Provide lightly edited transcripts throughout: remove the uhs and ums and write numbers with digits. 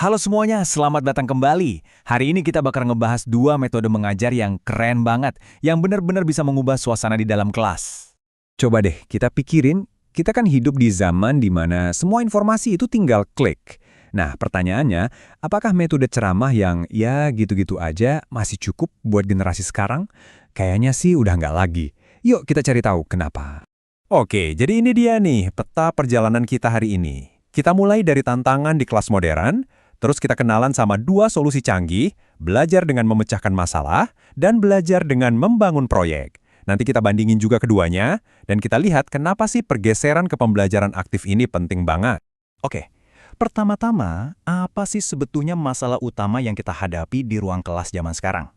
Halo semuanya, selamat datang kembali. Hari ini kita bakal ngebahas dua metode mengajar yang keren banget, yang benar-benar bisa mengubah suasana di dalam kelas. Coba deh, kita pikirin, kita kan hidup di zaman di mana semua informasi itu tinggal klik. Nah, pertanyaannya, apakah metode ceramah yang ya gitu-gitu aja masih cukup buat generasi sekarang? Kayaknya sih udah nggak lagi. Yuk kita cari tahu kenapa. Oke, jadi ini dia nih, peta perjalanan kita hari ini. Kita mulai dari tantangan di kelas modern, terus kita kenalan sama dua solusi canggih, belajar dengan memecahkan masalah, dan belajar dengan membangun proyek. Nanti kita bandingin juga keduanya, dan kita lihat kenapa sih pergeseran ke pembelajaran aktif ini penting banget. Oke, pertama-tama, apa sih sebetulnya masalah utama yang kita hadapi di ruang kelas zaman sekarang?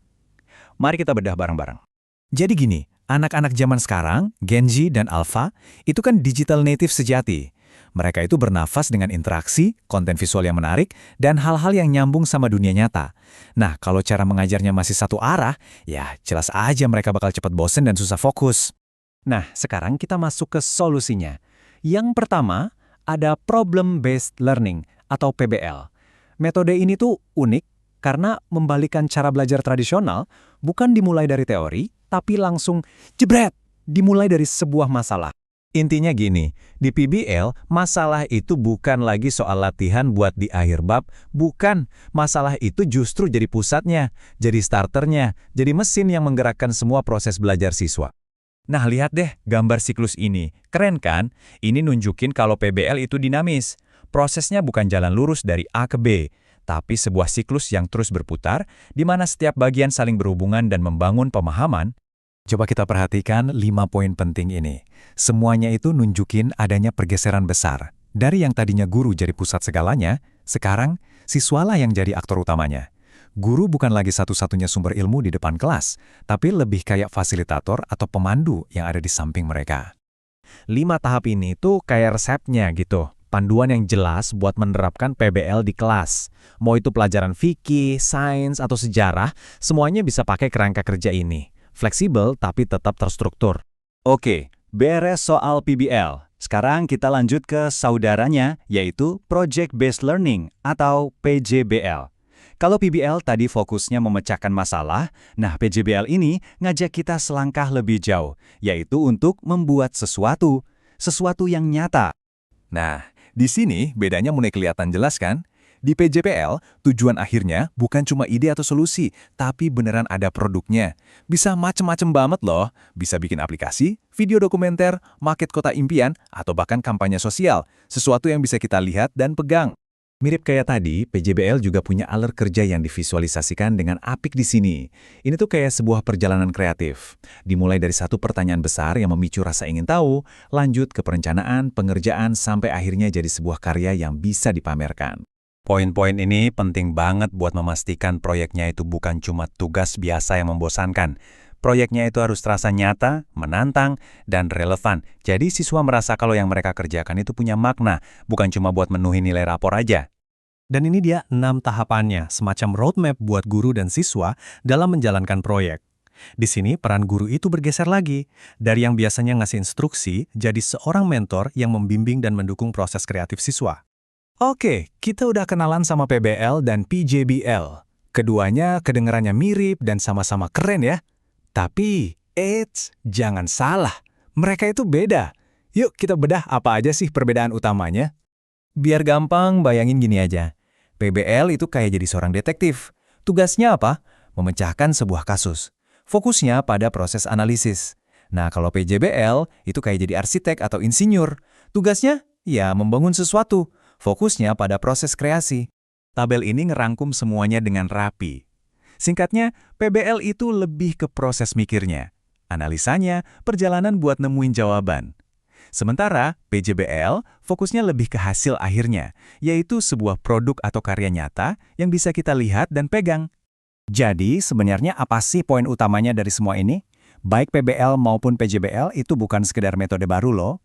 Mari kita bedah bareng-bareng. Jadi gini, anak-anak zaman sekarang, Gen Z dan Alpha, itu kan digital native sejati. Mereka itu bernafas dengan interaksi, konten visual yang menarik, dan hal-hal yang nyambung sama dunia nyata. Nah, kalau cara mengajarnya masih satu arah, ya jelas aja mereka bakal cepat bosen dan susah fokus. Nah, sekarang kita masuk ke solusinya. Yang pertama, ada problem-based learning atau PBL. Metode ini tuh unik karena membalikan cara belajar tradisional bukan dimulai dari teori, tapi langsung jebret, dimulai dari sebuah masalah. Intinya gini, di PBL, masalah itu bukan lagi soal latihan buat di akhir bab, bukan. Masalah itu justru jadi pusatnya, jadi starternya, jadi mesin yang menggerakkan semua proses belajar siswa. Nah, lihat deh gambar siklus ini. Keren kan? Ini nunjukin kalau PBL itu dinamis. Prosesnya bukan jalan lurus dari A ke B, tapi sebuah siklus yang terus berputar, di mana setiap bagian saling berhubungan dan membangun pemahaman. Coba kita perhatikan 5 poin penting ini. Semuanya itu nunjukin adanya pergeseran besar. Dari yang tadinya guru jadi pusat segalanya, sekarang siswalah yang jadi aktor utamanya. Guru bukan lagi satu-satunya sumber ilmu di depan kelas, tapi lebih kayak fasilitator atau pemandu yang ada di samping mereka. 5 tahap ini tuh kayak resepnya gitu. Panduan yang jelas buat menerapkan PBL di kelas. Mau itu pelajaran fikih, sains, atau sejarah, semuanya bisa pakai kerangka kerja ini. Fleksibel tapi tetap terstruktur. Oke, beres soal PBL. Sekarang kita lanjut ke saudaranya, yaitu Project Based Learning atau PJBL. Kalau PBL tadi fokusnya memecahkan masalah, nah PJBL ini ngajak kita selangkah lebih jauh, yaitu untuk membuat sesuatu yang nyata. Nah, di sini bedanya mulai kelihatan jelas kan? Di PJBL, tujuan akhirnya bukan cuma ide atau solusi, tapi beneran ada produknya. Bisa macem-macem banget loh. Bisa bikin aplikasi, video dokumenter, market kota impian, atau bahkan kampanye sosial. Sesuatu yang bisa kita lihat dan pegang. Mirip kayak tadi, PJBL juga punya alur kerja yang divisualisasikan dengan apik di sini. Ini tuh kayak sebuah perjalanan kreatif. Dimulai dari satu pertanyaan besar yang memicu rasa ingin tahu, lanjut ke perencanaan, pengerjaan, sampai akhirnya jadi sebuah karya yang bisa dipamerkan. Poin-poin ini penting banget buat memastikan proyeknya itu bukan cuma tugas biasa yang membosankan. Proyeknya itu harus terasa nyata, menantang, dan relevan. Jadi siswa merasa kalau yang mereka kerjakan itu punya makna, bukan cuma buat menuhi nilai rapor aja. Dan ini dia 6 tahapannya, semacam roadmap buat guru dan siswa dalam menjalankan proyek. Di sini peran guru itu bergeser lagi, dari yang biasanya ngasih instruksi, jadi seorang mentor yang membimbing dan mendukung proses kreatif siswa. Oke, kita udah kenalan sama PBL dan PJBL. Keduanya kedengarannya mirip dan sama-sama keren ya. Tapi, jangan salah. Mereka itu beda. Yuk kita bedah apa aja sih perbedaan utamanya. Biar gampang, bayangin gini aja. PBL itu kayak jadi seorang detektif. Tugasnya apa? Memecahkan sebuah kasus. Fokusnya pada proses analisis. Nah, kalau PJBL itu kayak jadi arsitek atau insinyur. Tugasnya, ya membangun sesuatu. Fokusnya pada proses kreasi. Tabel ini ngerangkum semuanya dengan rapi. Singkatnya, PBL itu lebih ke proses mikirnya. Analisanya, perjalanan buat nemuin jawaban. Sementara, PJBL fokusnya lebih ke hasil akhirnya, yaitu sebuah produk atau karya nyata yang bisa kita lihat dan pegang. Jadi, sebenarnya apa sih poin utamanya dari semua ini? Baik PBL maupun PJBL itu bukan sekedar metode baru loh.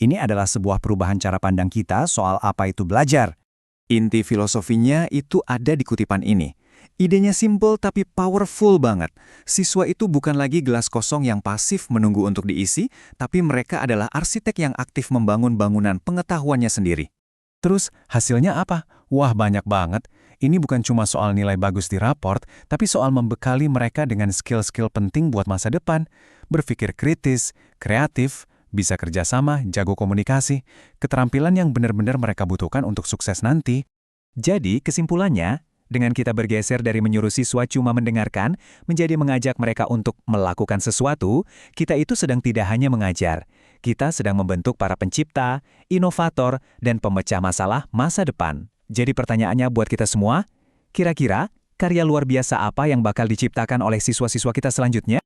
Ini adalah sebuah perubahan cara pandang kita soal apa itu belajar. Inti filosofinya itu ada di kutipan ini. Idenya simple tapi powerful banget. Siswa itu bukan lagi gelas kosong yang pasif menunggu untuk diisi, tapi mereka adalah arsitek yang aktif membangun bangunan pengetahuannya sendiri. Terus hasilnya apa? Wah, banyak banget. Ini bukan cuma soal nilai bagus di raport, tapi soal membekali mereka dengan skill-skill penting buat masa depan. Berpikir kritis, kreatif, bisa kerjasama, jago komunikasi, keterampilan yang benar-benar mereka butuhkan untuk sukses nanti. Jadi, kesimpulannya, dengan kita bergeser dari menyuruh siswa cuma mendengarkan, menjadi mengajak mereka untuk melakukan sesuatu, kita itu sedang tidak hanya mengajar. Kita sedang membentuk para pencipta, inovator, dan pemecah masalah masa depan. Jadi pertanyaannya buat kita semua, kira-kira karya luar biasa apa yang bakal diciptakan oleh siswa-siswa kita selanjutnya?